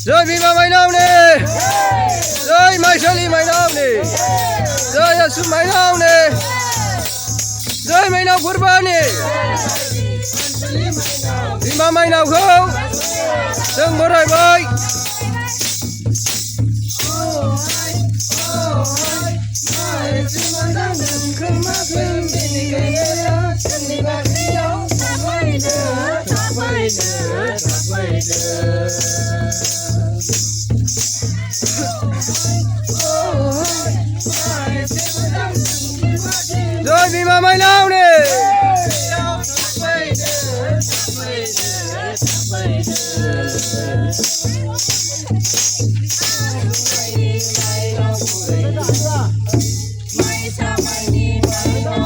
Rồi vì mainao nè. Rồi mai sẽ đi mainao nè. Rồi asu mainao nè. Rồi mainao fwrbw nè. Vì mainao không? Đừng có rồi bơi. Rồi vì mainao nè. Mai sao mai ni mai đâu